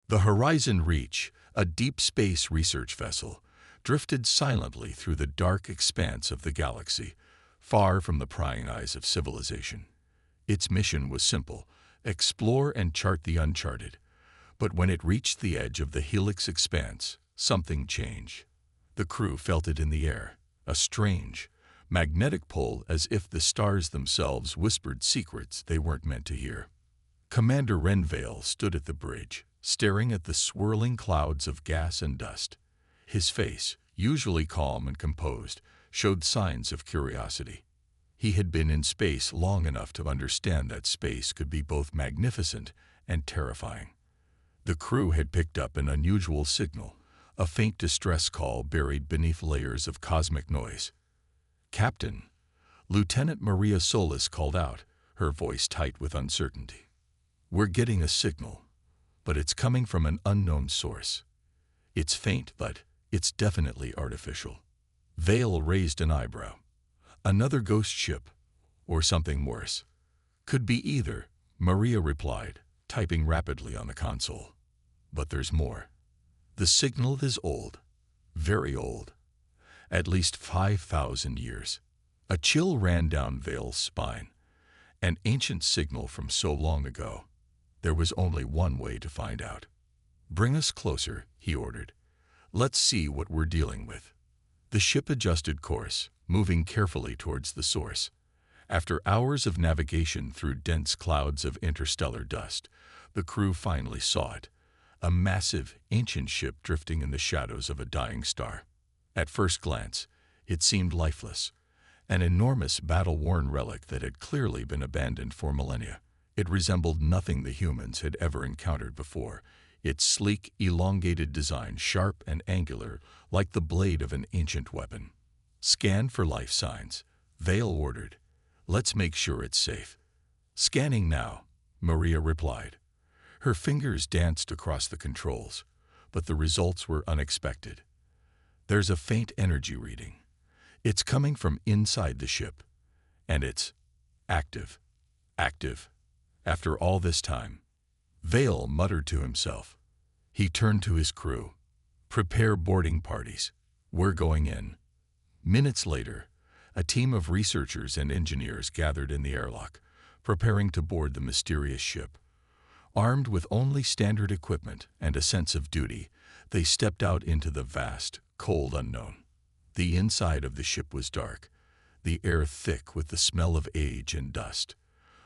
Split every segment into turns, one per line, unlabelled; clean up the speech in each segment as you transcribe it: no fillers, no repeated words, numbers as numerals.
The Horizon Reach, a deep space research vessel, drifted silently through the dark expanse of the galaxy, far from the prying eyes of civilization. Its mission was simple: explore and chart the uncharted. But when it reached the edge of the Helix expanse, something changed. The crew felt it in the air, a strange, magnetic pull, as if the stars themselves whispered secrets they weren't meant to hear. Commander Renvale stood at the bridge, staring at the swirling clouds of gas and dust. His face, usually calm and composed, showed signs of curiosity. He had been in space long enough to understand that space could be both magnificent and terrifying. The crew had picked up an unusual signal, a faint distress call buried beneath layers of cosmic noise. "Captain," Lieutenant Maria Solis called out, her voice tight with uncertainty. "We're getting a signal, but it's coming from an unknown source. It's faint, but it's definitely artificial." Vale raised an eyebrow. "Another ghost ship, or something worse?" "Could be either," Maria replied, typing rapidly on the console. "But there's more. The signal is old, very old, at least 5,000 years. A chill ran down Vale's spine. An ancient signal from so long ago. There was only one way to find out. "Bring us closer," he ordered. "Let's see what we're dealing with." The ship adjusted course, moving carefully towards the source. After hours of navigation through dense clouds of interstellar dust, the crew finally saw it, a massive, ancient ship drifting in the shadows of a dying star. At first glance, it seemed lifeless, an enormous battle-worn relic that had clearly been abandoned for millennia. It resembled nothing the humans had ever encountered before, its sleek, elongated design sharp and angular, like the blade of an ancient weapon. "Scan for life signs," Vale ordered. "Let's make sure it's safe." "Scanning now," Maria replied. Her fingers danced across the controls, but the results were unexpected. "There's a faint energy reading. It's coming from inside the ship, and it's active. Active. After all this time." Vale muttered to himself. He turned to his crew. "Prepare boarding parties. We're going in." Minutes later, a team of researchers and engineers gathered in the airlock, preparing to board the mysterious ship. Armed with only standard equipment and a sense of duty, they stepped out into the vast, cold unknown. The inside of the ship was dark, the air thick with the smell of age and dust.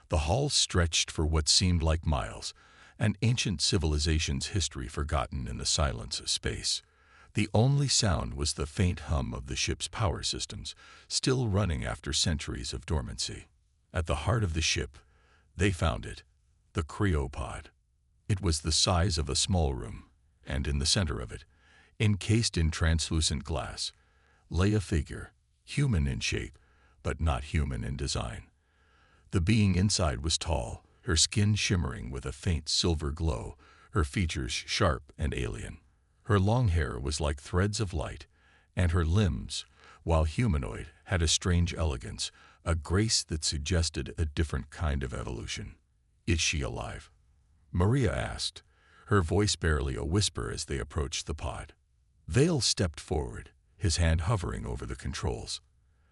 The hull stretched for what seemed like miles, an ancient civilization's history forgotten in the silence of space. The only sound was the faint hum of the ship's power systems, still running after centuries of dormancy. At the heart of the ship, they found it, the cryopod. It was the size of a small room, and in the center of it, encased in translucent glass, lay a figure, human in shape, but not human in design. The being inside was tall, her skin shimmering with a faint silver glow, her features sharp and alien. Her long hair was like threads of light, and her limbs, while humanoid, had a strange elegance, a grace that suggested a different kind of evolution. "Is she alive?" Maria asked, her voice barely a whisper as they approached the pod. Vale stepped forward, his hand hovering over the controls.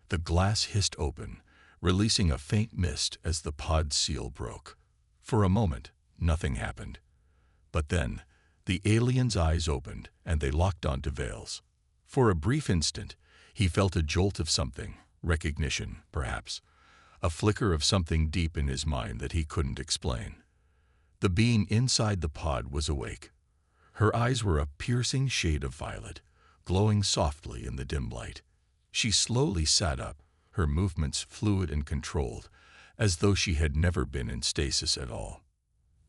The glass hissed open, releasing a faint mist as the pod seal broke. For a moment, nothing happened. But then, the alien's eyes opened, and they locked onto Vale's. For a brief instant, he felt a jolt of something, recognition, perhaps, a flicker of something deep in his mind that he couldn't explain. The being inside the pod was awake. Her eyes were a piercing shade of violet, glowing softly in the dim light. She slowly sat up, her movements fluid and controlled, as though she had never been in stasis at all.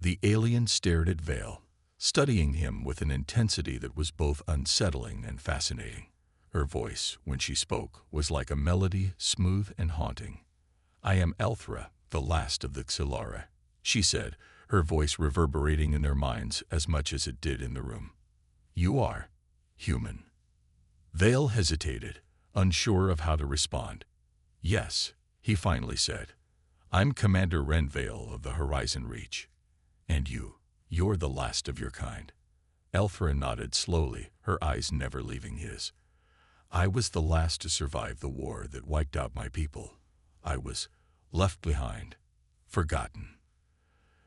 The alien stared at Vale, studying him with an intensity that was both unsettling and fascinating. Her voice, when she spoke, was like a melody, smooth and haunting. "I am Elthra, the last of the Xylara," she said, her voice reverberating in their minds as much as it did in the room. "You are human." Vale hesitated, unsure of how to respond. "Yes," he finally said. "I'm Commander Renvale of the Horizon Reach. And you're the last of your kind." Elfra nodded slowly, her eyes never leaving his. I was the last to survive the war that wiped out my people. I was left behind, forgotten.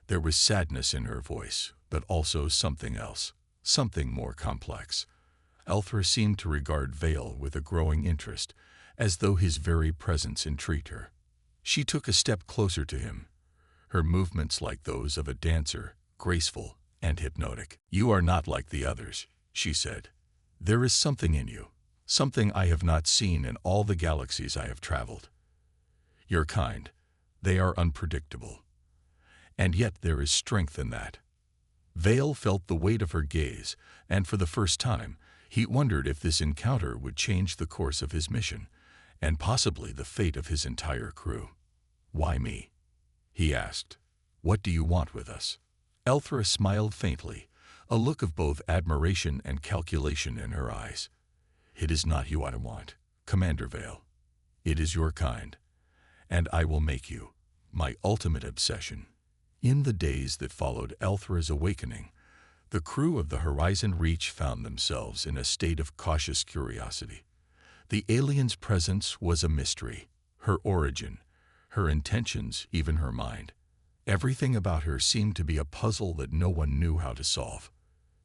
There was sadness in her voice, but also something else, something more complex. Elfra seemed to regard Vale with a growing interest, as though his very presence intrigued her. She took a step closer to him, her movements like those of a dancer, graceful and hypnotic. You are not like the others, she said. There is something in you, something I have not seen in all the galaxies I have traveled. Your kind, they are unpredictable. And yet there is strength in that. Vale felt the weight of her gaze, and for the first time, he wondered if this encounter would change the course of his mission, and possibly the fate of his entire crew. Why me? He asked. What do you want with us? Elfra smiled faintly, a look of both admiration and calculation in her eyes. It is not you I want, Commander Vale. It is your kind, and I will make you my ultimate obsession. In the days that followed Elthra's awakening, the crew of the Horizon Reach found themselves in a state of cautious curiosity. The alien's presence was a mystery, her origin, her intentions, even her mind. Everything about her seemed to be a puzzle that no one knew how to solve.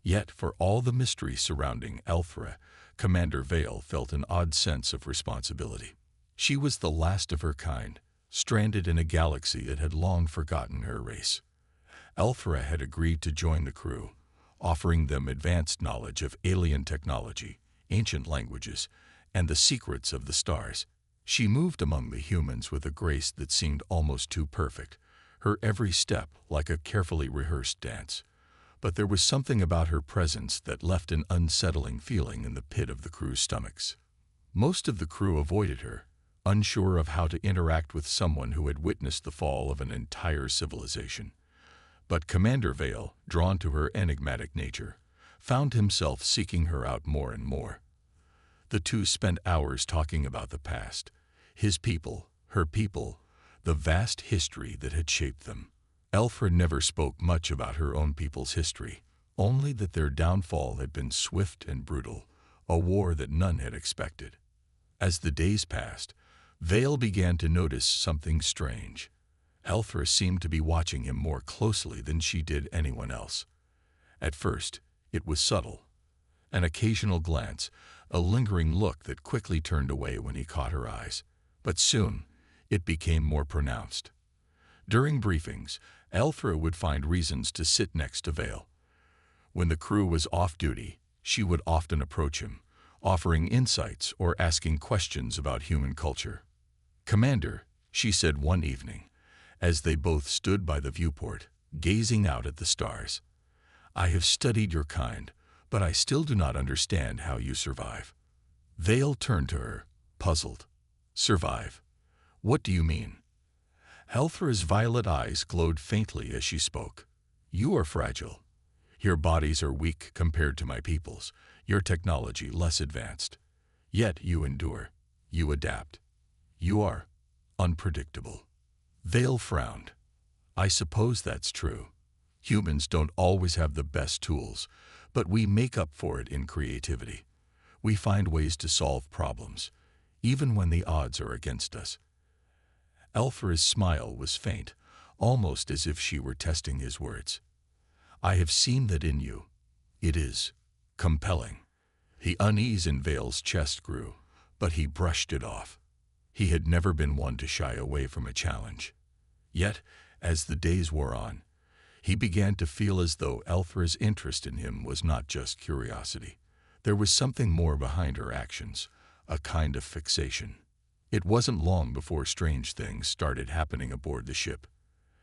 Yet, for all the mystery surrounding Elthra, Commander Vale felt an odd sense of responsibility. She was the last of her kind, stranded in a galaxy that had long forgotten her race. Elthra had agreed to join the crew, offering them advanced knowledge of alien technology, ancient languages, and the secrets of the stars. She moved among the humans with a grace that seemed almost too perfect, her every step like a carefully rehearsed dance. But there was something about her presence that left an unsettling feeling in the pit of the crew's stomachs. Most of the crew avoided her, unsure of how to interact with someone who had witnessed the fall of an entire civilization. But Commander Vale, drawn to her enigmatic nature, found himself seeking her out more and more. The two spent hours talking about the past, his people, her people, the vast history that had shaped them. Elfra never spoke much about her own people's history, only that their downfall had been swift and brutal, a war that none had expected. As the days passed, Vale began to notice something strange. Elfra seemed to be watching him more closely than she did anyone else. At first, it was subtle. An occasional glance, a lingering look that quickly turned away when he caught her eyes. But soon, it became more pronounced. During briefings, Elfra would find reasons to sit next to Vale. When the crew was off duty, she would often approach him, offering insights or asking questions about human culture. "Commander," she said one evening, as they both stood by the viewport, gazing out at the stars, "I have studied your kind, but I still do not understand how you survive." Vale turned to her, puzzled. "Survive? What do you mean?" Elthra's violet eyes glowed faintly as she spoke. "You are fragile. Your bodies are weak compared to my people's, your technology less advanced. Yet you endure, you adapt. You are unpredictable." Vale frowned. "I suppose that's true. Humans don't always have the best tools, but we make up for it in creativity. We find ways to solve problems, even when the odds are against us." Elfra's smile was faint, almost as if she were testing his words. "I have seen that in you. It is compelling." The unease in Vale's chest grew, but he brushed it off. He had never been one to shy away from a challenge. Yet, as the days wore on, he began to feel as though Elfra's interest in him was not just curiosity. There was something more behind her actions, a kind of fixation. It wasn't long before strange things started happening aboard the ship.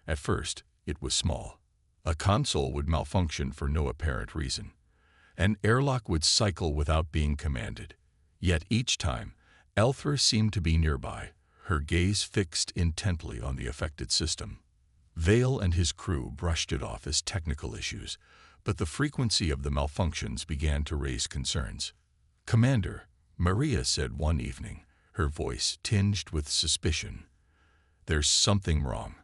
At first, it was small. A console would malfunction for no apparent reason. An airlock would cycle without being commanded. Yet each time, Elfra seemed to be nearby, her gaze fixed intently on the affected system. Vale and his crew brushed it off as technical issues, but the frequency of the malfunctions began to raise concerns. "Commander," Maria said one evening, her voice tinged with suspicion, "there's something wrong.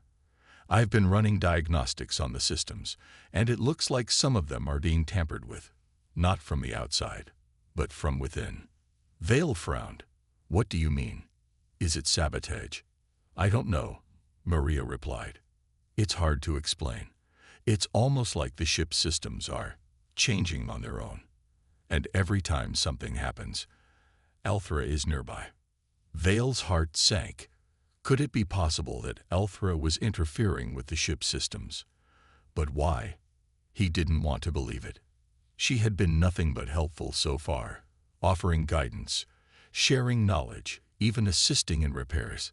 I've been running diagnostics on the systems, and it looks like some of them are being tampered with." not from the outside, but from within. Vale frowned. What do you mean? Is it sabotage? I don't know, Maria replied. It's hard to explain. It's almost like the ship's systems are changing on their own. And every time something happens, Althra is nearby. Vale's heart sank. Could it be possible that Althra was interfering with the ship's systems? But why? He didn't want to believe it. She had been nothing but helpful so far, offering guidance, sharing knowledge, even assisting in repairs.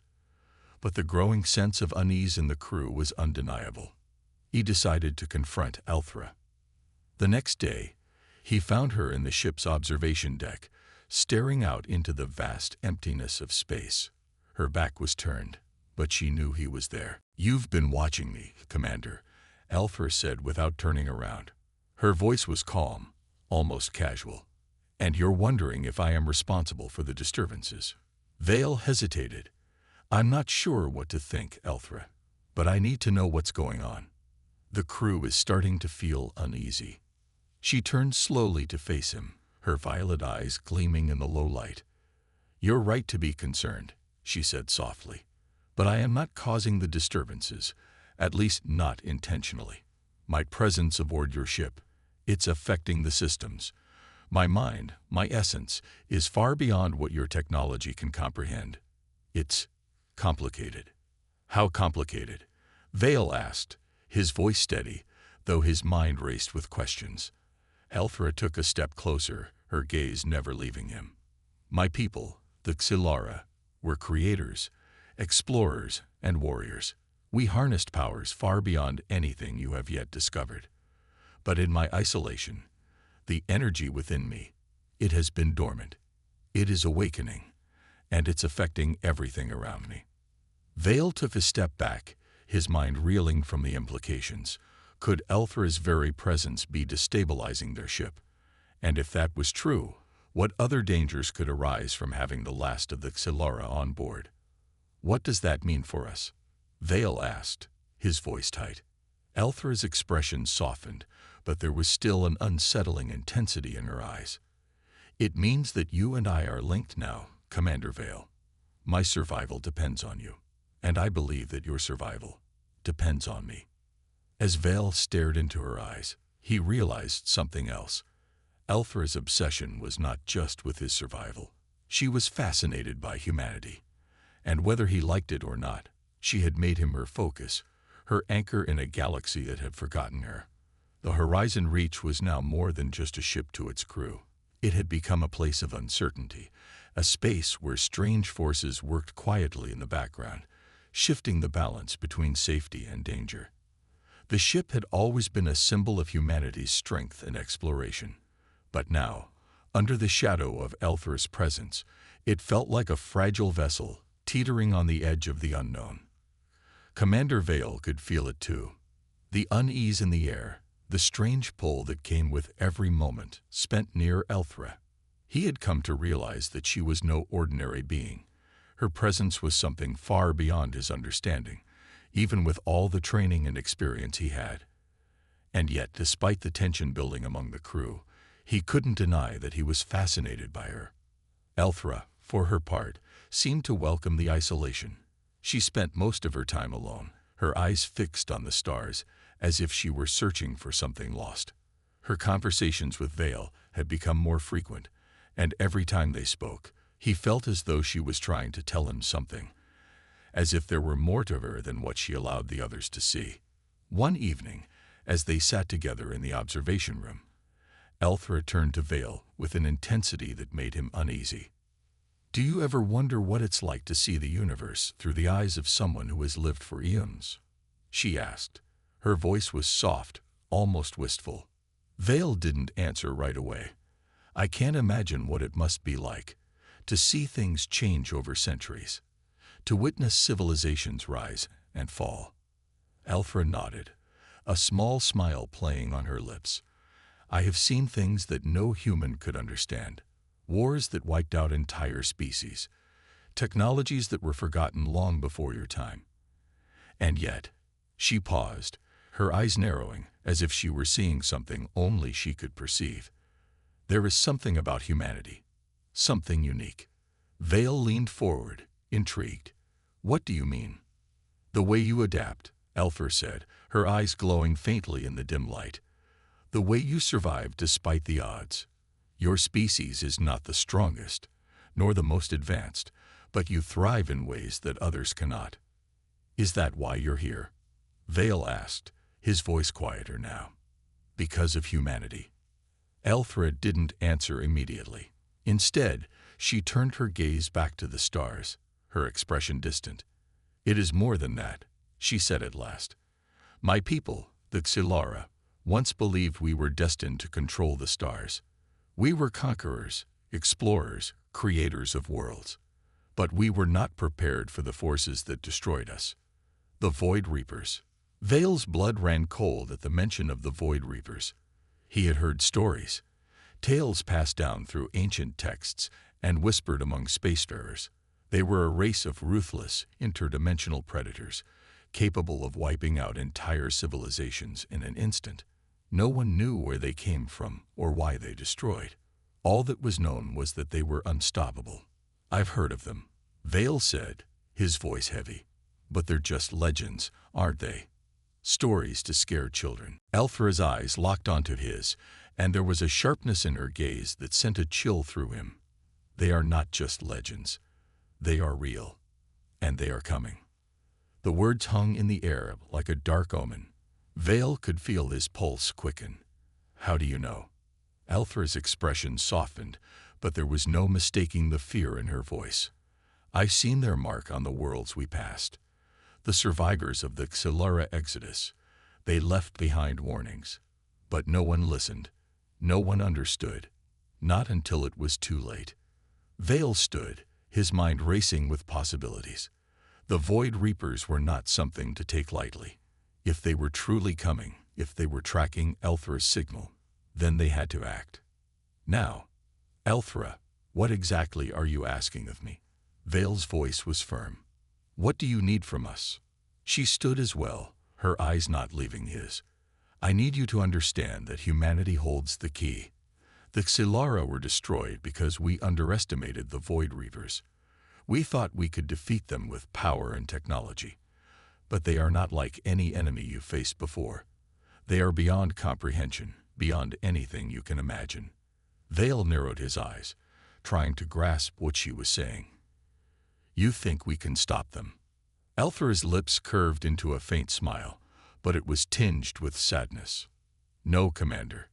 But the growing sense of unease in the crew was undeniable. He decided to confront Althra. The next day, he found her in the ship's observation deck, staring out into the vast emptiness of space. Her back was turned, but she knew he was there. You've been watching me, Commander, Althra said without turning around. Her voice was calm, almost casual. And you're wondering if I am responsible for the disturbances. Vale hesitated. I'm not sure what to think, Althra, but I need to know what's going on. The crew is starting to feel uneasy. She turned slowly to face him, her violet eyes gleaming in the low light. You're right to be concerned, she said softly, but I am not causing the disturbances, at least not intentionally. My presence aboard your ship, it's affecting the systems. My mind, my essence, is far beyond what your technology can comprehend. It's complicated. How complicated? Vale asked, his voice steady, though his mind raced with questions. Althra took a step closer, her gaze never leaving him. My people, the Xylara, were creators, explorers, and warriors. We harnessed powers far beyond anything you have yet discovered. But in my isolation, the energy within me, it has been dormant. It is awakening, and it's affecting everything around me. Vale took a step back, his mind reeling from the implications. Could Althra's very presence be destabilizing their ship? And if that was true, what other dangers could arise from having the last of the Xylara on board? What does that mean for us? Vale asked, his voice tight. Althra's expression softened, but there was still an unsettling intensity in her eyes. It means that you and I are linked now, Commander Vale. My survival depends on you, and I believe that your survival depends on me. As Vale stared into her eyes, he realized something else. Althra's obsession was not just with his survival. She was fascinated by humanity, and whether he liked it or not, she had made him her focus, her anchor in a galaxy that had forgotten her. The Horizon Reach was now more than just a ship to its crew. It had become a place of uncertainty, a space where strange forces worked quietly in the background, shifting the balance between safety and danger. The ship had always been a symbol of humanity's strength and exploration. But now, under the shadow of Althra's presence, it felt like a fragile vessel teetering on the edge of the unknown. Commander Vale could feel it too. The unease in the air, the strange pull that came with every moment spent near Althra. He had come to realize that she was no ordinary being. Her presence was something far beyond his understanding, even with all the training and experience he had. And yet, despite the tension building among the crew, he couldn't deny that he was fascinated by her. Althra, for her part, seemed to welcome the isolation. She spent most of her time alone, her eyes fixed on the stars, as if she were searching for something lost. Her conversations with Vale had become more frequent, and every time they spoke, he felt as though she was trying to tell him something, as if there were more to her than what she allowed the others to see. One evening, as they sat together in the observation room, Althra turned to Vale with an intensity that made him uneasy. Do you ever wonder what it's like to see the universe through the eyes of someone who has lived for eons? She asked. Her voice was soft, almost wistful. Vale didn't answer right away. I can't imagine what it must be like to see things change over centuries, to witness civilizations rise and fall. Althra nodded, a small smile playing on her lips. I have seen things that no human could understand. Wars that wiped out entire species. Technologies that were forgotten long before your time. And yet, she paused, her eyes narrowing, as if she were seeing something only she could perceive. There is something about humanity, something unique. Vale leaned forward, intrigued. What do you mean? The way you adapt, Elfer said, her eyes glowing faintly in the dim light. The way you survive despite the odds. Your species is not the strongest, nor the most advanced, but you thrive in ways that others cannot. Is that why you're here? Vale asked, his voice quieter now. Because of humanity. Elthra didn't answer immediately. Instead, she turned her gaze back to the stars, her expression distant. It is more than that, she said at last. My people, the Xylara, once believed we were destined to control the stars. We were conquerors, explorers, creators of worlds. But we were not prepared for the forces that destroyed us. The Void Reapers. Vale's blood ran cold at the mention of the Void Reapers. He had heard stories, tales passed down through ancient texts and whispered among spacefarers. They were a race of ruthless, interdimensional predators, capable of wiping out entire civilizations in an instant. No one knew where they came from or why they destroyed. All that was known was that they were unstoppable. I've heard of them, Vale said, his voice heavy. But they're just legends, aren't they? Stories to scare children. Elthra's eyes locked onto his, and there was a sharpness in her gaze that sent a chill through him. They are not just legends. They are real. And they are coming. The words hung in the air like a dark omen. Vale could feel his pulse quicken. How do you know? Elthra's expression softened, but there was no mistaking the fear in her voice. I've seen their mark on the worlds we passed. The survivors of the Xylara Exodus. They left behind warnings. But no one listened. No one understood. Not until it was too late. Vale stood, his mind racing with possibilities. The Void Reapers were not something to take lightly. If they were truly coming, if they were tracking Elthra's signal, then they had to act. Now, Elthra, what exactly are you asking of me? Vale's voice was firm. What do you need from us? She stood as well, her eyes not leaving his. I need you to understand that humanity holds the key. The Xylara were destroyed because we underestimated the Void Reapers. We thought we could defeat them with power and technology. But they are not like any enemy you've faced before. They are beyond comprehension, beyond anything you can imagine. Vale narrowed his eyes, trying to grasp what she was saying. You think we can stop them? Elthra's lips curved into a faint smile, but it was tinged with sadness. No, Commander.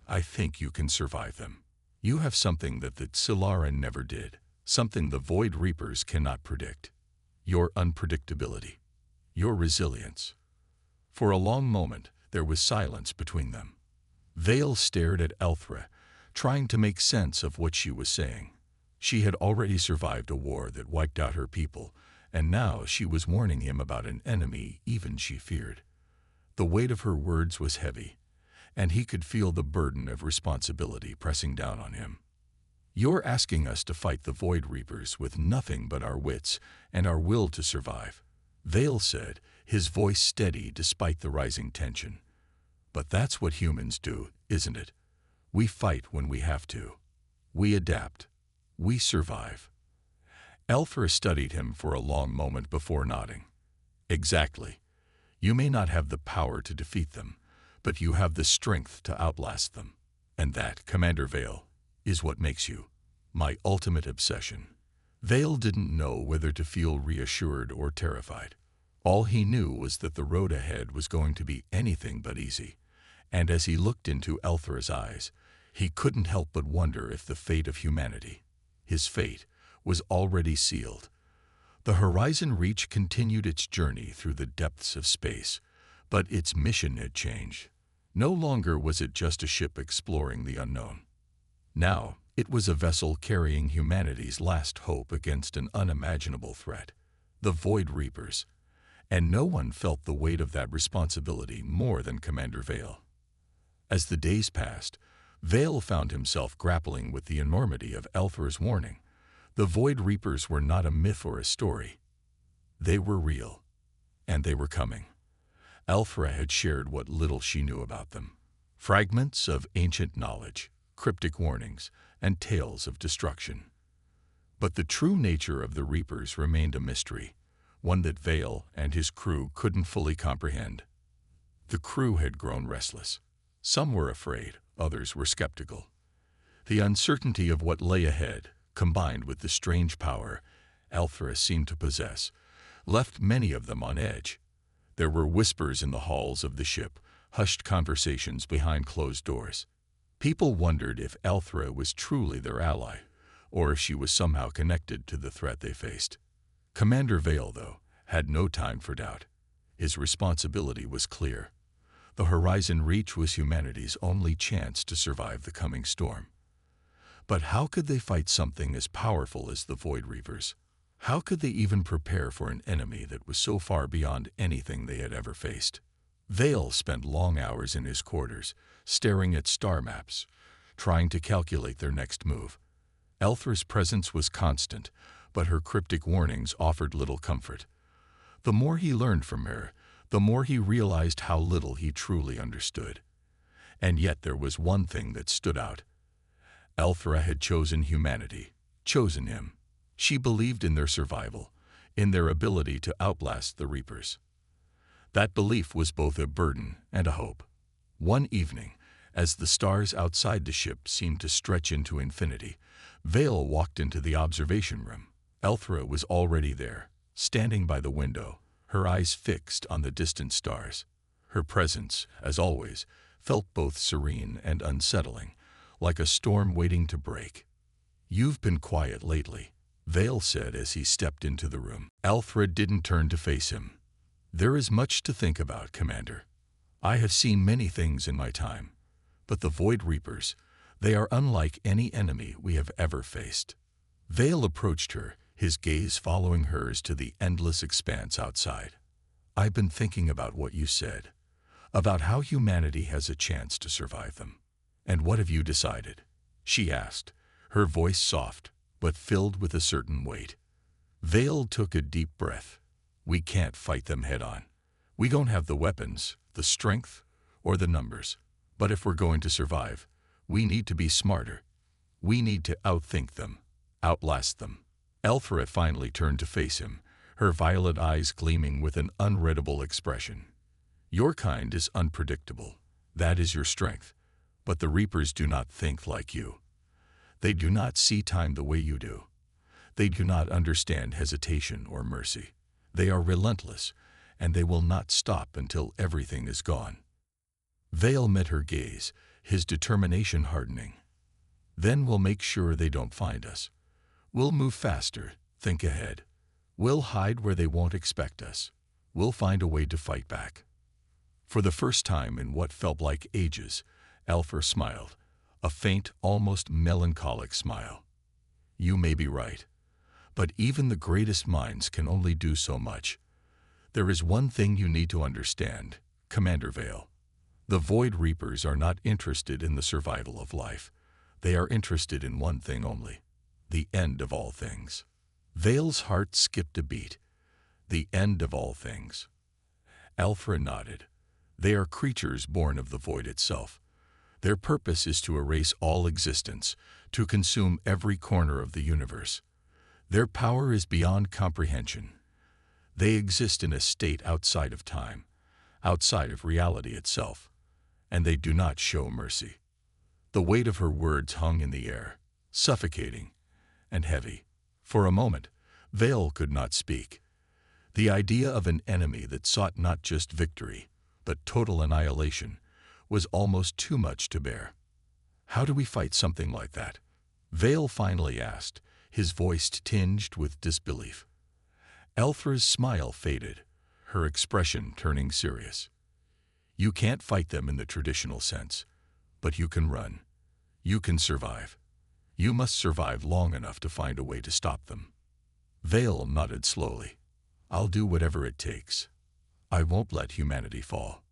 I think you can survive them. You have something that the Xylara never did, something the Void Reapers cannot predict. Your unpredictability. Your resilience. For a long moment, there was silence between them. Vale stared at Elthra, trying to make sense of what she was saying. She had already survived a war that wiped out her people, and now she was warning him about an enemy even she feared. The weight of her words was heavy, and he could feel the burden of responsibility pressing down on him. You're asking us to fight the Void Reapers with nothing but our wits and our will to survive, Vale said, his voice steady despite the rising tension. But that's what humans do, isn't it? We fight when we have to. We adapt. We survive. Elthra studied him for a long moment before nodding. Exactly. You may not have the power to defeat them, but you have the strength to outlast them. And that, Commander Vale, is what makes you my ultimate obsession. Vale didn't know whether to feel reassured or terrified. All he knew was that the road ahead was going to be anything but easy, and as he looked into Elthra's eyes, he couldn't help but wonder if the fate of humanity, his fate, was already sealed. The Horizon Reach continued its journey through the depths of space, but its mission had changed. No longer was it just a ship exploring the unknown. Now, it was a vessel carrying humanity's last hope against an unimaginable threat, the Void Reapers, and no one felt the weight of that responsibility more than Commander Vale. As the days passed, Vale found himself grappling with the enormity of Elthra's warning. The Void Reapers were not a myth or a story. They were real, and they were coming. Elthra had shared what little she knew about them. Fragments of ancient knowledge, cryptic warnings and tales of destruction. But the true nature of the Reapers remained a mystery, one that Vale and his crew couldn't fully comprehend. The crew had grown restless. Some were afraid, others were skeptical. The uncertainty of what lay ahead, combined with the strange power Althra seemed to possess, left many of them on edge. There were whispers in the halls of the ship, hushed conversations behind closed doors. People wondered if Althra was truly their ally, or if she was somehow connected to the threat they faced. Commander Vale, though, had no time for doubt. His responsibility was clear. The Horizon Reach was humanity's only chance to survive the coming storm. But how could they fight something as powerful as the Void Reapers? How could they even prepare for an enemy that was so far beyond anything they had ever faced? Vale spent long hours in his quarters, staring at star maps, trying to calculate their next move. Althra's presence was constant, but her cryptic warnings offered little comfort. The more he learned from her, the more he realized how little he truly understood. And yet there was one thing that stood out. Althra had chosen humanity, chosen him. She believed in their survival, in their ability to outlast the Reapers. That belief was both a burden and a hope. One evening, as the stars outside the ship seemed to stretch into infinity, Vale walked into the observation room. Althra was already there, standing by the window, her eyes fixed on the distant stars. Her presence, as always, felt both serene and unsettling, like a storm waiting to break. "You've been quiet lately," Vale said as he stepped into the room. Althra didn't turn to face him. "There is much to think about, Commander. I have seen many things in my time, but the Void Reapers, they are unlike any enemy we have ever faced." Vale approached her, his gaze following hers to the endless expanse outside. "I've been thinking about what you said, about how humanity has a chance to survive them. And what have you decided?" she asked, her voice soft, but filled with a certain weight. Vale took a deep breath. "We can't fight them head-on. We don't have the weapons, the strength, or the numbers. But if we're going to survive, we need to be smarter. We need to outthink them, outlast them." Althra finally turned to face him, her violet eyes gleaming with an unreadable expression. "Your kind is unpredictable. That is your strength. But the Reapers do not think like you. They do not see time the way you do. They do not understand hesitation or mercy. They are relentless, and they will not stop until everything is gone." Vale met her gaze, his determination hardening. "Then we'll make sure they don't find us. We'll move faster, think ahead. We'll hide where they won't expect us. We'll find a way to fight back." For the first time in what felt like ages, Althra smiled, a faint, almost melancholic smile. "You may be right, but even the greatest minds can only do so much. There is one thing you need to understand, Commander Vale. The Void Reapers are not interested in the survival of life. They are interested in one thing only: the end of all things." Vale's heart skipped a beat. The end of all things. Althra nodded. "They are creatures born of the void itself. Their purpose is to erase all existence, to consume every corner of the universe. Their power is beyond comprehension. They exist in a state outside of time, outside of reality itself, and they do not show mercy." The weight of her words hung in the air, suffocating and heavy. For a moment, Vale could not speak. The idea of an enemy that sought not just victory, but total annihilation, was almost too much to bear. "How do we fight something like that?" Vale finally asked, his voice tinged with disbelief. Althra's smile faded, her expression turning serious. "You can't fight them in the traditional sense, but you can run. You can survive. You must survive long enough to find a way to stop them." Vale nodded slowly. "I'll do whatever it takes. I won't let humanity fall."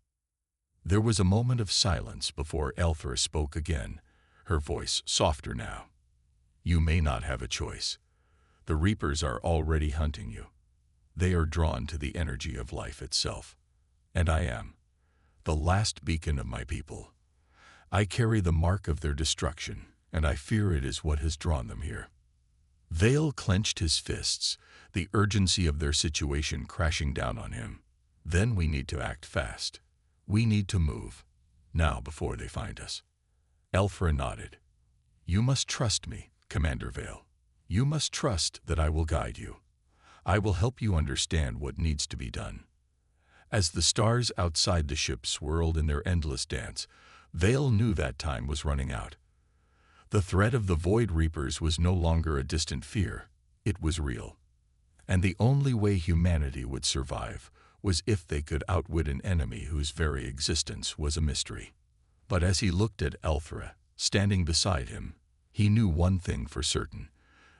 There was a moment of silence before Althra spoke again, her voice softer now. "You may not have a choice. The Reapers are already hunting you. They are drawn to the energy of life itself. And I am the last beacon of my people. I carry the mark of their destruction, and I fear it is what has drawn them here." Vale clenched his fists, the urgency of their situation crashing down on him. "Then we need to act fast. We need to move, now before they find us." Elfra nodded. "You must trust me, Commander Vale. You must trust that I will guide you. I will help you understand what needs to be done." As the stars outside the ship swirled in their endless dance, Vale knew that time was running out. The threat of the Void Reapers was no longer a distant fear. It was real. And the only way humanity would survive was if they could outwit an enemy whose very existence was a mystery. But as he looked at Elfra, standing beside him, he knew one thing for certain.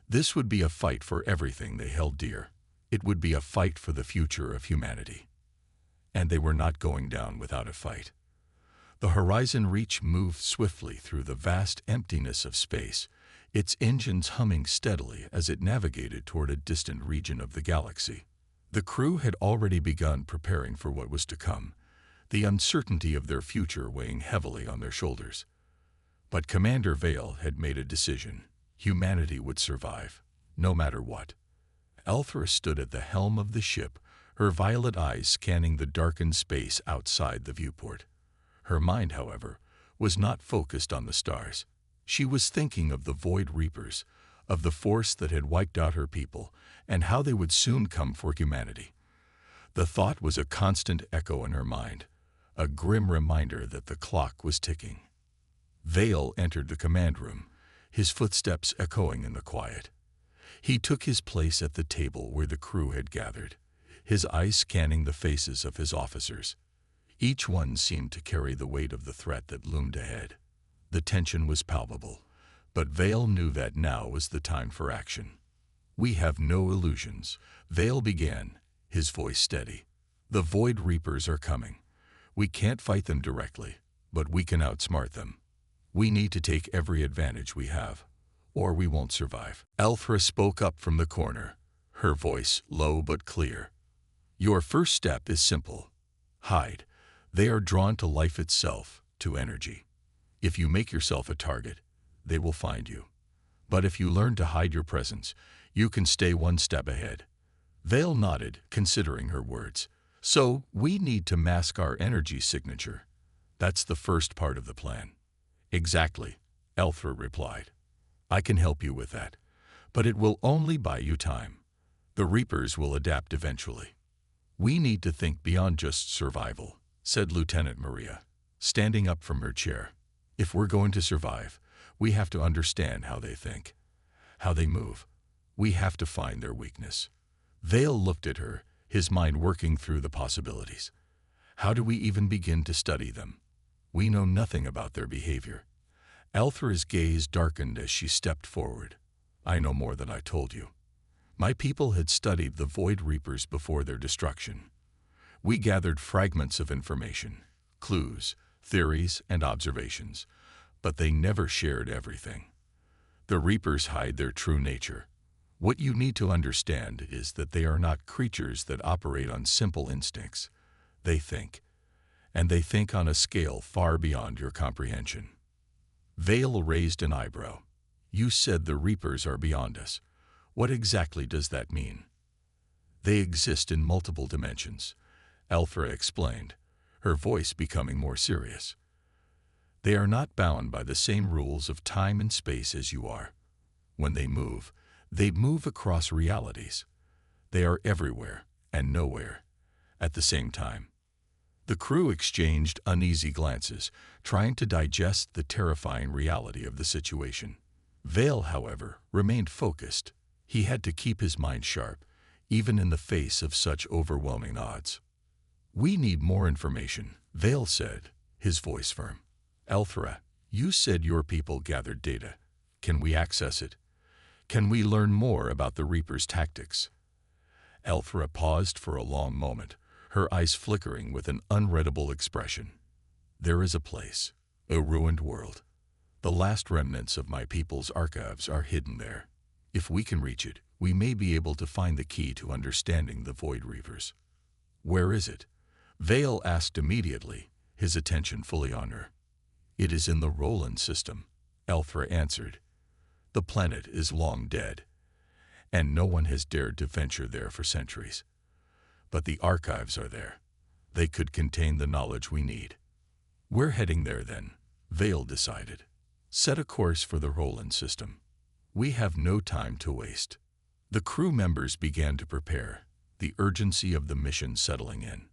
This would be a fight for everything they held dear. It would be a fight for the future of humanity. And they were not going down without a fight. The Horizon Reach moved swiftly through the vast emptiness of space, its engines humming steadily as it navigated toward a distant region of the galaxy. The crew had already begun preparing for what was to come, the uncertainty of their future weighing heavily on their shoulders. But Commander Vale had made a decision. Humanity would survive, no matter what. Elfra stood at the helm of the ship, her violet eyes scanning the darkened space outside the viewport. Her mind, however, was not focused on the stars. She was thinking of the Void Reapers, of the force that had wiped out her people, and how they would soon come for humanity. The thought was a constant echo in her mind, a grim reminder that the clock was ticking. Vale entered the command room, his footsteps echoing in the quiet. He took his place at the table where the crew had gathered, his eyes scanning the faces of his officers. Each one seemed to carry the weight of the threat that loomed ahead. The tension was palpable, but Vale knew that now was the time for action. "We have no illusions," Vale began, his voice steady. "The Void Reapers are coming. We can't fight them directly, but we can outsmart them. We need to take every advantage we have, or we won't survive." Elfra spoke up from the corner, her voice low but clear. "Your first step is simple. Hide. They are drawn to life itself, to energy. If you make yourself a target, they will find you. But if you learn to hide your presence, you can stay one step ahead." Vale nodded, considering her words. "So, we need to mask our energy signature. That's the first part of the plan." "Exactly," Elfra replied. "I can help you with that, but it will only buy you time. The Reapers will adapt eventually." "We need to think beyond just survival," said Lieutenant Maria, standing up from her chair. "If we're going to survive, we have to understand how they think, how they move. We have to find their weakness." Vale looked at her, his mind working through the possibilities. "How do we even begin to study them? We know nothing about their behavior." Elfra's gaze darkened as she stepped forward. "I know more than I told you. My people had studied the Void Reapers before their destruction. We gathered fragments of information, clues, theories, and observations, but they never shared everything. The Reapers hide their true nature. What you need to understand is that they are not creatures that operate on simple instincts. They think, and they think on a scale far beyond your comprehension." Vale raised an eyebrow. "You said the Reapers are beyond us. What exactly does that mean?" "They exist in multiple dimensions," Elfra explained, her voice becoming more serious. "They are not bound by the same rules of time and space as you are. When they move across realities. They are everywhere and nowhere at the same time." The crew exchanged uneasy glances, trying to digest the terrifying reality of the situation. Vale, however, remained focused. He had to keep his mind sharp, even in the face of such overwhelming odds. "We need more information," Vale said, his voice firm. "Elfra, you said your people gathered data. Can we access it? Can we learn more about the Reapers' tactics?" Elfra paused for a long moment, her eyes flickering with an unreadable expression. "There is a place, a ruined world. The last remnants of my people's archives are hidden there. If we can reach it, we may be able to find the key to understanding the Void Reapers." "Where is it?" Vale asked immediately, his attention fully on her. "It is in the Roland system," Elthra answered. "The planet is long dead, and no one has dared to venture there for centuries. But the archives are there. They could contain the knowledge we need." "We're heading there then," Vale decided. "Set a course for the Roland system. We have no time to waste." The crew members began to prepare, the urgency of the mission settling in.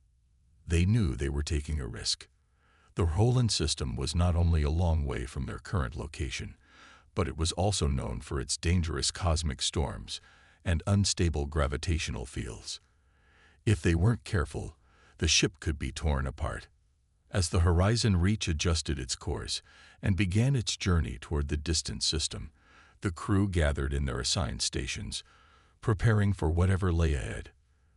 They knew they were taking a risk. The Roland system was not only a long way from their current location, but it was also known for its dangerous cosmic storms and unstable gravitational fields. If they weren't careful, the ship could be torn apart. As the Horizon Reach adjusted its course and began its journey toward the distant system, the crew gathered in their assigned stations, preparing for whatever lay ahead.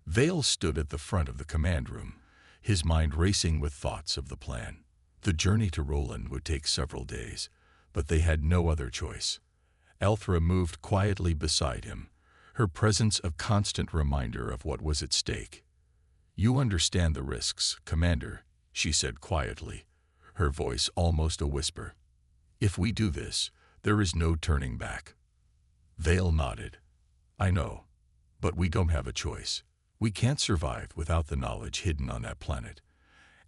Vale stood at the front of the command room, his mind racing with thoughts of the plan. The journey to Roland would take several days, but they had no other choice. Elthra moved quietly beside him, her presence a constant reminder of what was at stake. "You understand the risks, Commander," she said quietly, her voice almost a whisper. "If we do this, there is no turning back." Vale nodded. "I know, but we don't have a choice. We can't survive without the knowledge hidden on that planet.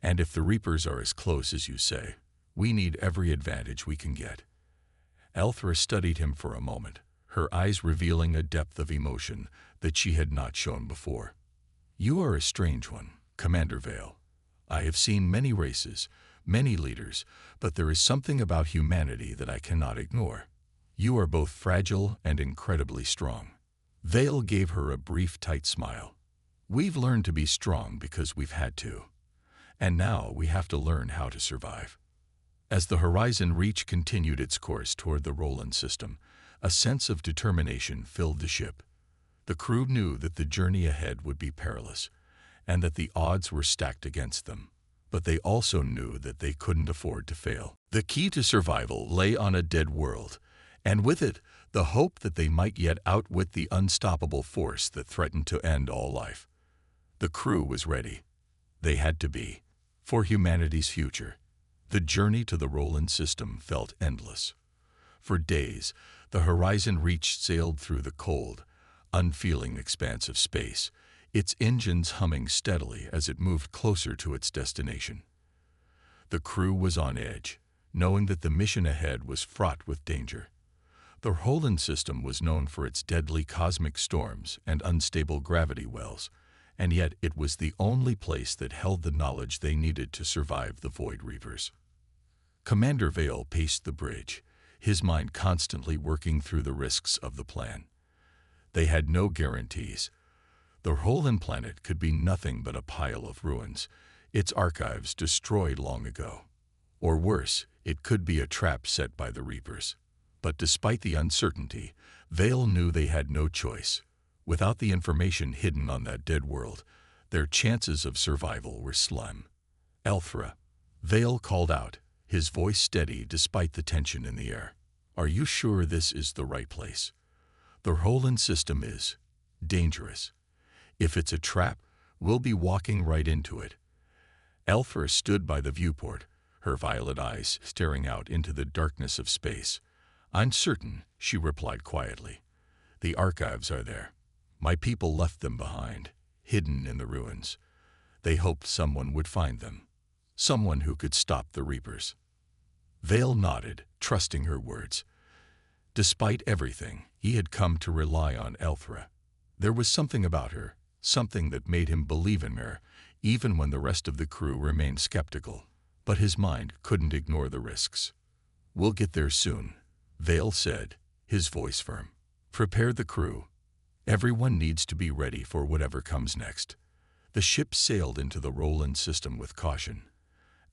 And if the Reapers are as close as you say, we need every advantage we can get." Elthra studied him for a moment, her eyes revealing a depth of emotion that she had not shown before. "You are a strange one, Commander Vale. I have seen many races, many leaders, but there is something about humanity that I cannot ignore. You are both fragile and incredibly strong." Vale gave her a brief, tight smile. "We've learned to be strong because we've had to. And now we have to learn how to survive." As the Horizon Reach continued its course toward the Roland system, a sense of determination filled the ship. The crew knew that the journey ahead would be perilous, and that the odds were stacked against them. But they also knew that they couldn't afford to fail. The key to survival lay on a dead world, and with it, the hope that they might yet outwit the unstoppable force that threatened to end all life. The crew was ready. They had to be. For humanity's future, the journey to the Roland system felt endless. For days, the Horizon Reach sailed through the cold, unfeeling expanse of space, its engines humming steadily as it moved closer to its destination. The crew was on edge, knowing that the mission ahead was fraught with danger. The Roland system was known for its deadly cosmic storms and unstable gravity wells, and yet it was the only place that held the knowledge they needed to survive the Void Reapers. Commander Vale paced the bridge, his mind constantly working through the risks of the plan. They had no guarantees. The Roland planet could be nothing but a pile of ruins, its archives destroyed long ago. Or worse, it could be a trap set by the Reapers. But despite the uncertainty, Vale knew they had no choice. Without the information hidden on that dead world, their chances of survival were slim. "Elthra," Vale called out, his voice steady despite the tension in the air. "Are you sure this is the right place? The Roland system is dangerous. If it's a trap, we'll be walking right into it." Elthra stood by the viewport, her violet eyes staring out into the darkness of space. "I'm certain," she replied quietly. "The archives are there. My people left them behind, hidden in the ruins. They hoped someone would find them, someone who could stop the Reapers." Vale nodded, trusting her words. Despite everything, he had come to rely on Elthra. There was something about her, something that made him believe in her, even when the rest of the crew remained skeptical. But his mind couldn't ignore the risks. "We'll get there soon," Vale said, his voice firm. "Prepare the crew. Everyone needs to be ready for whatever comes next." The ship sailed into the Roland system with caution.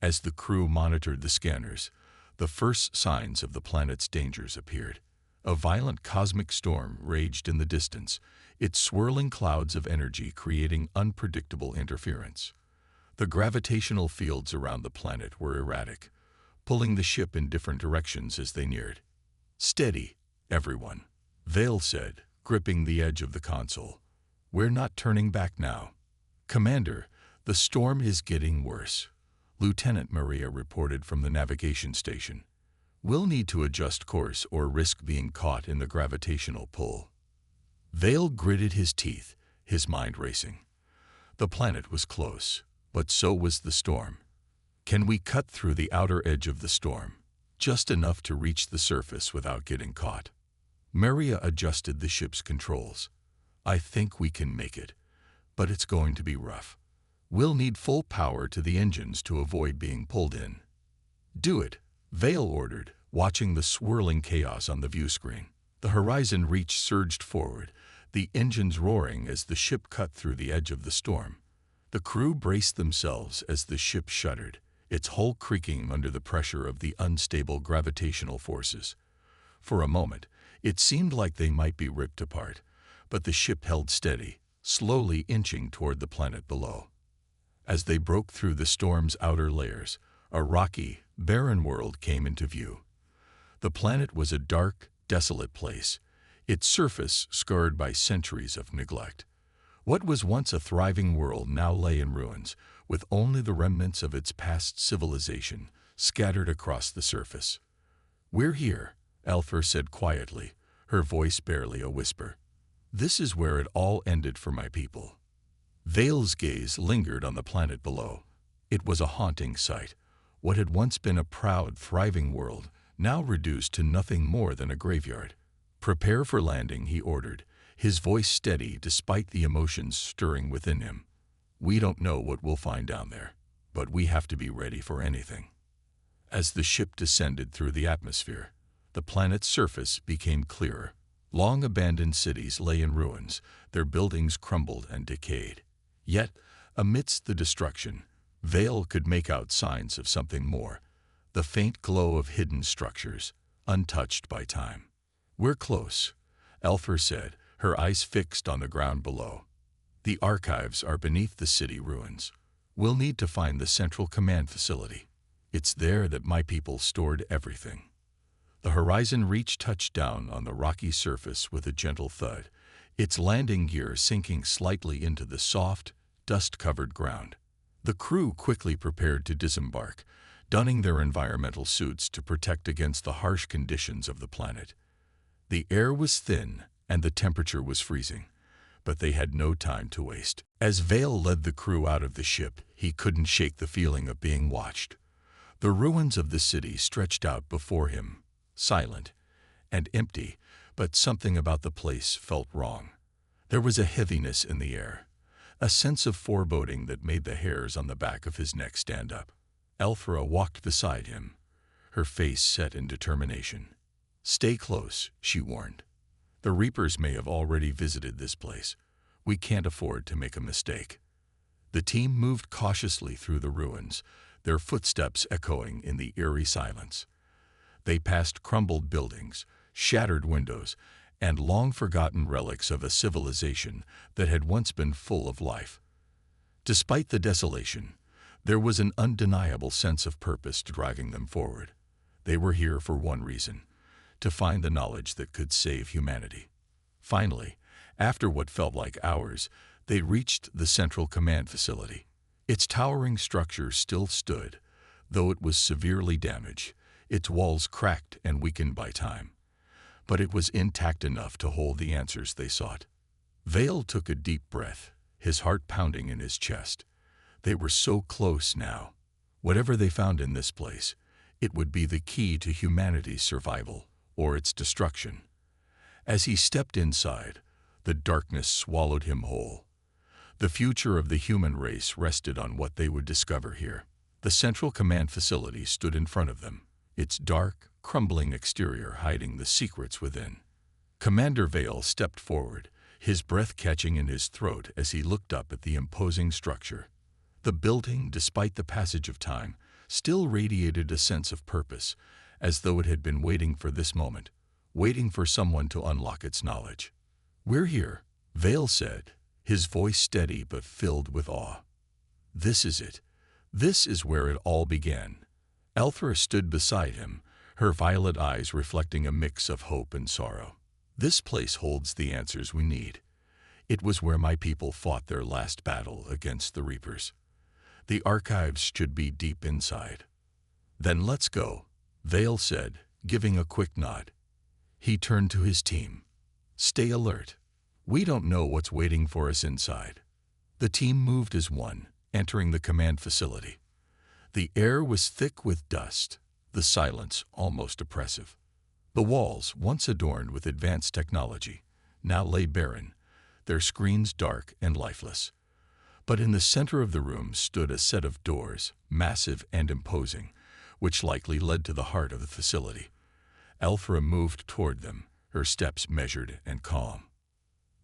As the crew monitored the scanners, the first signs of the planet's dangers appeared. A violent cosmic storm raged in the distance, its swirling clouds of energy creating unpredictable interference. The gravitational fields around the planet were erratic, pulling the ship in different directions as they neared. "Steady, everyone," Vale said, gripping the edge of the console. "We're not turning back now. Commander, the storm is getting worse. Lieutenant Maria reported from the navigation station. "We'll need to adjust course or risk being caught in the gravitational pull." Vale gritted his teeth, his mind racing. The planet was close, but so was the storm. Can we cut through the outer edge of the storm, just enough to reach the surface without getting caught? Maria adjusted the ship's controls. "I think we can make it, but it's going to be rough. We'll need full power to the engines to avoid being pulled in." "Do it," Vale ordered, watching the swirling chaos on the view screen. The Horizon Reach surged forward, the engines roaring as the ship cut through the edge of the storm. The crew braced themselves as the ship shuddered, its hull creaking under the pressure of the unstable gravitational forces. For a moment, it seemed like they might be ripped apart, but the ship held steady, slowly inching toward the planet below. As they broke through the storm's outer layers, a rocky, barren world came into view. The planet was a dark, desolate place, its surface scarred by centuries of neglect. What was once a thriving world now lay in ruins, with only the remnants of its past civilization scattered across the surface. "We're here," Alpha said quietly, her voice barely a whisper. "This is where it all ended for my people." Vale's gaze lingered on the planet below. It was a haunting sight. What had once been a proud, thriving world, now reduced to nothing more than a graveyard. "Prepare for landing," he ordered, his voice steady despite the emotions stirring within him. "We don't know what we'll find down there, but we have to be ready for anything." As the ship descended through the atmosphere, the planet's surface became clearer. Long-abandoned cities lay in ruins, their buildings crumbled and decayed. Yet, amidst the destruction, Vale could make out signs of something more, the faint glow of hidden structures, untouched by time. "We're close," Alpha said, her eyes fixed on the ground below. "The archives are beneath the city ruins. We'll need to find the central command facility. It's there that my people stored everything." The Horizon Reach touched down on the rocky surface with a gentle thud, its landing gear sinking slightly into the soft, dust-covered ground. The crew quickly prepared to disembark, donning their environmental suits to protect against the harsh conditions of the planet. The air was thin and the temperature was freezing, but they had no time to waste. As Vale led the crew out of the ship, he couldn't shake the feeling of being watched. The ruins of the city stretched out before him, silent and empty, but something about the place felt wrong. There was a heaviness in the air, a sense of foreboding that made the hairs on the back of his neck stand up. Alpha walked beside him, her face set in determination. "Stay close," she warned. "The Reapers may have already visited this place. We can't afford to make a mistake." The team moved cautiously through the ruins, their footsteps echoing in the eerie silence. They passed crumbled buildings, shattered windows, and long-forgotten relics of a civilization that had once been full of life. Despite the desolation, there was an undeniable sense of purpose driving them forward. They were here for one reason: to find the knowledge that could save humanity. Finally, after what felt like hours, they reached the central command facility. Its towering structure still stood, though it was severely damaged, its walls cracked and weakened by time. But it was intact enough to hold the answers they sought. Vale took a deep breath, his heart pounding in his chest. They were so close now. Whatever they found in this place, it would be the key to humanity's survival or its destruction. As he stepped inside, the darkness swallowed him whole. The future of the human race rested on what they would discover here. The central command facility stood in front of them, its dark, crumbling exterior hiding the secrets within. Commander Vale stepped forward, his breath catching in his throat as he looked up at the imposing structure. The building, despite the passage of time, still radiated a sense of purpose, as though it had been waiting for this moment, waiting for someone to unlock its knowledge. "We're here," Vale said, his voice steady but filled with awe. "This is it. This is where it all began." Alpha stood beside him, her violet eyes reflecting a mix of hope and sorrow. "This place holds the answers we need. It was where my people fought their last battle against the Reapers." The archives should be deep inside. Then let's go, Vale said, giving a quick nod. He turned to his team. Stay alert. We don't know what's waiting for us inside. The team moved as one, entering the command facility. The air was thick with dust, the silence almost oppressive. The walls, once adorned with advanced technology, now lay barren, their screens dark and lifeless. But in the center of the room stood a set of doors, massive and imposing, which likely led to the heart of the facility. Elphra moved toward them, her steps measured and calm.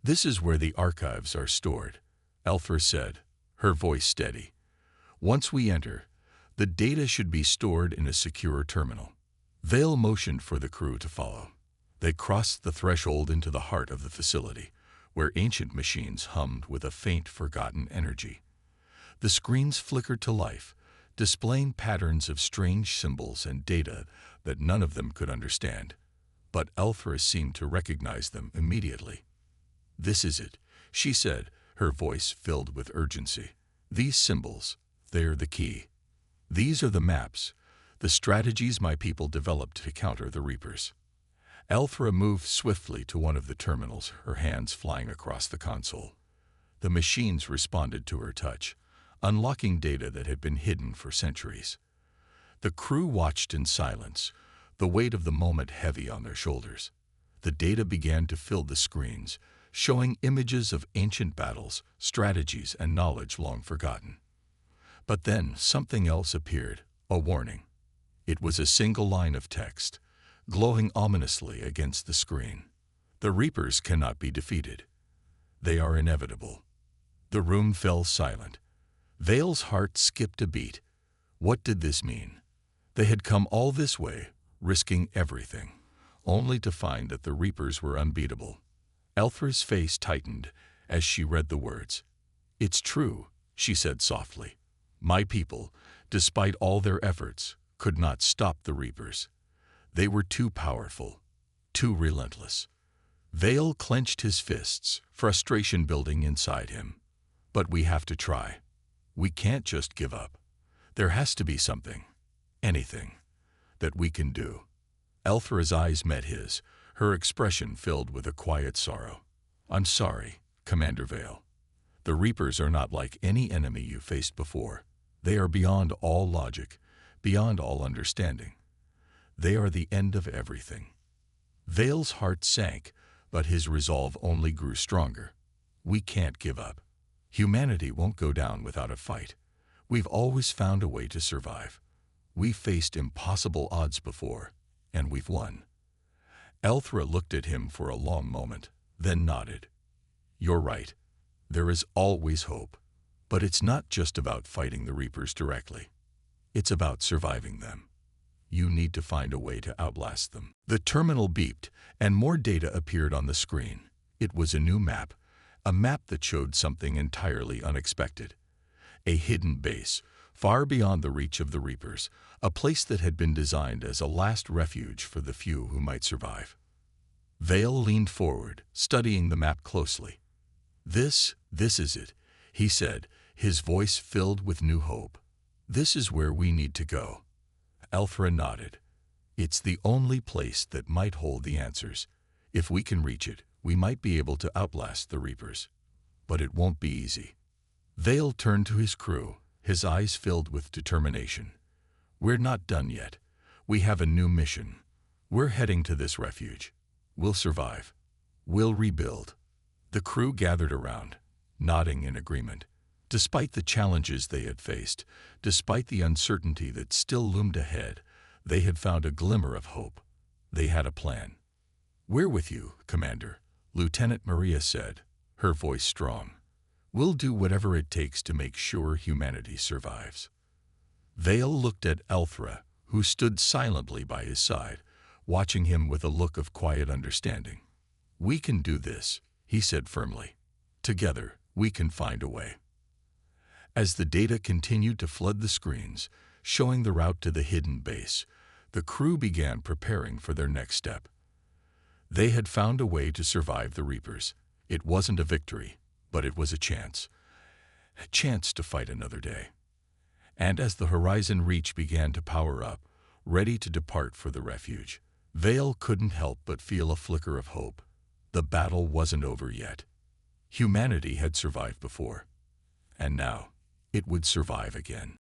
This is where the archives are stored, Elphra said, her voice steady. Once we enter, the data should be stored in a secure terminal. Vale motioned for the crew to follow. They crossed the threshold into the heart of the facility, where ancient machines hummed with a faint, forgotten energy. The screens flickered to life, displaying patterns of strange symbols and data that none of them could understand. But Elphra seemed to recognize them immediately. This is it, she said, her voice filled with urgency. These symbols, they're the key. These are the maps, the strategies my people developed to counter the Reapers. Elphra moved swiftly to one of the terminals, her hands flying across the console. The machines responded to her touch, unlocking data that had been hidden for centuries. The crew watched in silence, the weight of the moment heavy on their shoulders. The data began to fill the screens, showing images of ancient battles, strategies, and knowledge long forgotten. But then something else appeared, a warning. It was a single line of text, glowing ominously against the screen. The Reapers cannot be defeated. They are inevitable. The room fell silent. Vale's heart skipped a beat. What did this mean? They had come all this way, risking everything, only to find that the Reapers were unbeatable. Elphra's face tightened as she read the words. It's true, she said softly. My people, despite all their efforts, could not stop the Reapers. They were too powerful, too relentless. Vale clenched his fists, frustration building inside him. But we have to try. We can't just give up. There has to be something, anything, that we can do. Elphra's eyes met his, her expression filled with a quiet sorrow. I'm sorry, Commander Vale. The Reapers are not like any enemy you faced before. They are beyond all logic, beyond all understanding. They are the end of everything. Vale's heart sank, but his resolve only grew stronger. We can't give up. Humanity won't go down without a fight. We've always found a way to survive. We've faced impossible odds before, and we've won. Elphra looked at him for a long moment, then nodded. You're right. There is always hope. But it's not just about fighting the Reapers directly. It's about surviving them. You need to find a way to outlast them. The terminal beeped, and more data appeared on the screen. It was a new map, a map that showed something entirely unexpected. A hidden base, far beyond the reach of the Reapers, a place that had been designed as a last refuge for the few who might survive. Vale leaned forward, studying the map closely. This is it, he said, his voice filled with new hope. This is where we need to go. Elphra nodded. It's the only place that might hold the answers. If we can reach it, we might be able to outlast the Reapers. But it won't be easy. Vale turned to his crew, his eyes filled with determination. We're not done yet. We have a new mission. We're heading to this refuge. We'll survive. We'll rebuild. The crew gathered around, nodding in agreement. Despite the challenges they had faced, despite the uncertainty that still loomed ahead, they had found a glimmer of hope. They had a plan. We're with you, Commander, Lieutenant Maria said, her voice strong. We'll do whatever it takes to make sure humanity survives. Vale looked at Elphra, who stood silently by his side, watching him with a look of quiet understanding. We can do this, he said firmly. Together, we can find a way. As the data continued to flood the screens, showing the route to the hidden base, the crew began preparing for their next step. They had found a way to survive the Reapers. It wasn't a victory, but it was a chance to fight another day. And as the Horizon Reach began to power up, ready to depart for the refuge, Vale couldn't help but feel a flicker of hope. The battle wasn't over yet. Humanity had survived before, and now it would survive again.